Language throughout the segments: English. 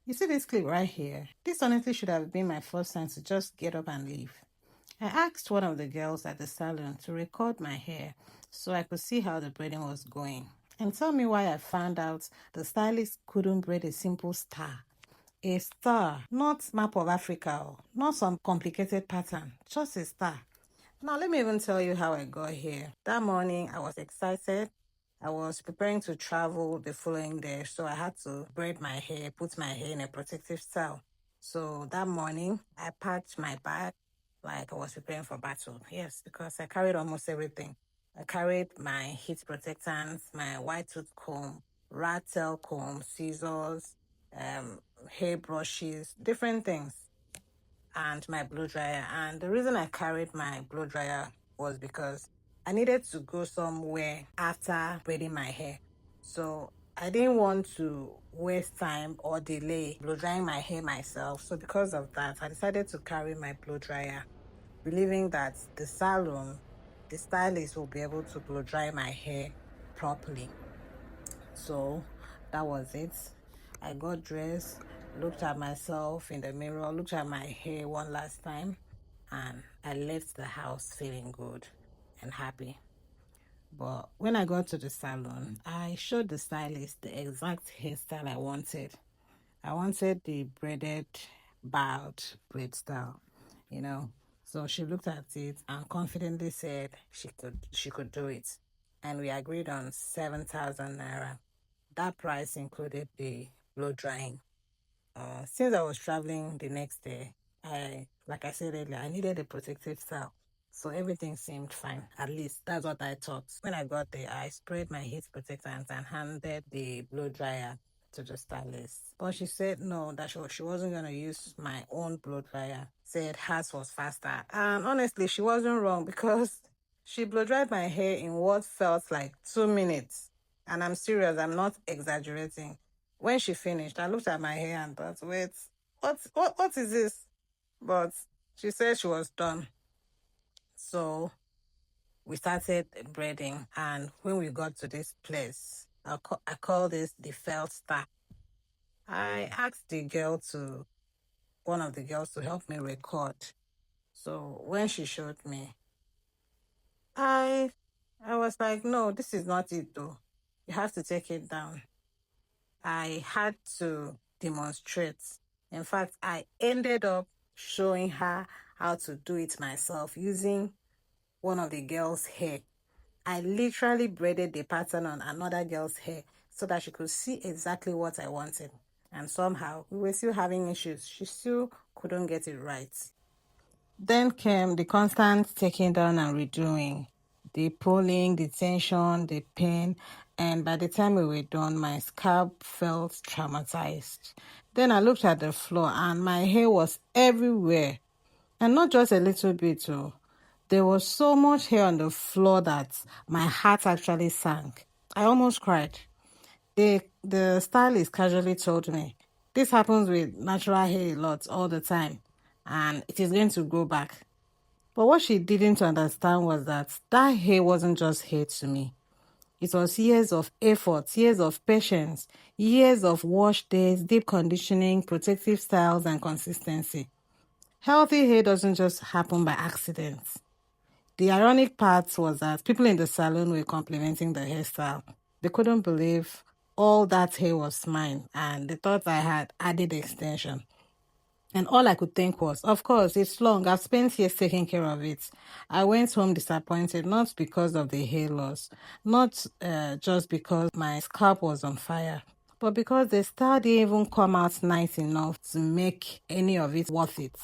You see this clip right here? This honestly should have been my first time to just get up and leave. I asked one of the girls at the salon to record my hair so I could see how the braiding was going and tell me why I found out the stylist couldn't braid a simple star. A star, not map of Africa, not some complicated pattern, just a star. Now, let me even tell you how I got here. That morning, I was excited. I was preparing to travel the following day, so I had to braid my hair, put my hair in a protective style. So that morning, I packed my bag like I was preparing for battle. Yes, because I carried almost everything. I carried my heat protectants, my white tooth comb, rat tail comb, scissors, um, hair brushes, different things, and my blow dryer. And the reason I carried my blow dryer was because I needed to go somewhere after braiding my hair. So I didn't want to waste time or delay blow drying my hair myself. So because of that, I decided to carry my blow dryer, believing that the salon, the stylist will be able to blow dry my hair properly. So that was it. I got dressed, looked at myself in the mirror, looked at my hair one last time, and I left the house feeling good and happy. But when I got to the salon, I showed the stylist the exact hairstyle I wanted. I wanted the braided bowed braid style, you know. So she looked at it and confidently said she could do it. And we agreed on 7,000 naira. That price included the blow drying. Since I was traveling the next day, like I said earlier, I needed a protective style. So everything seemed fine. At least that's what I thought. When I got there, I sprayed my heat protectant and handed the blow dryer to the stylist. But she said no, that she wasn't going to use my own blow dryer. Said hers was faster. And honestly, she wasn't wrong because she blow dried my hair in what felt like 2 minutes. And I'm serious, I'm not exaggerating. When she finished, I looked at my hair and thought, wait, what is this? But she said she was done. So we started braiding. And when we got to this place, I call this the felt star. I asked one of the girls to help me record. So when she showed me, I I was like, no, this is not it though. You have to take it down. I had to demonstrate. In fact, I ended up showing her how to do it myself using one of the girls' hair. I literally braided the pattern on another girl's hair so that she could see exactly what I wanted. And somehow we were still having issues. She still couldn't get it right. Then came the constant taking down and redoing, the pulling, the tension, the pain, and by the time we were done, my scalp felt traumatized. Then I looked at the floor and my hair was everywhere, and not just a little bit, oh. There was so much hair on the floor that my heart actually sank. I almost cried. The stylist casually told me, this happens with natural hair a lot all the time, and it is going to grow back. But what she didn't understand was that that hair wasn't just hair to me. It was years of effort, years of patience, years of wash days, deep conditioning, protective styles, and consistency. Healthy hair doesn't just happen by accident. The ironic part was that people in the salon were complimenting the hairstyle. They couldn't believe all that hair was mine, and they thought I had added extension. And all I could think was, of course, it's long. I've spent years taking care of it. I went home disappointed, not because of the hair loss, not just because my scalp was on fire, but because the style didn't even come out nice enough to make any of it worth it.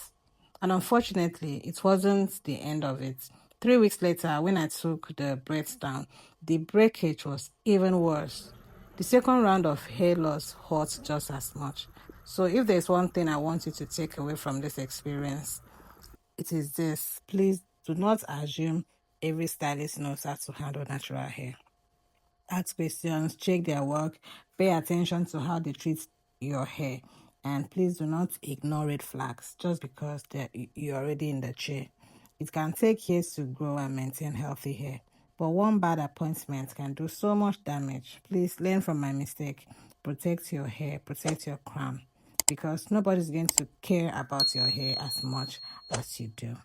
And unfortunately, it wasn't the end of it. 3 weeks later, when I took the braids down, the breakage was even worse. The second round of hair loss hurt just as much. So if there's one thing I want you to take away from this experience, it is this. Please do not assume every stylist knows how to handle natural hair. Ask questions, check their work, pay attention to how they treat your hair, and please do not ignore red flags just because you're already in the chair. It can take years to grow and maintain healthy hair, but one bad appointment can do so much damage. Please learn from my mistake. Protect your hair, protect your crown. because nobody's going to care about your hair as much as you do.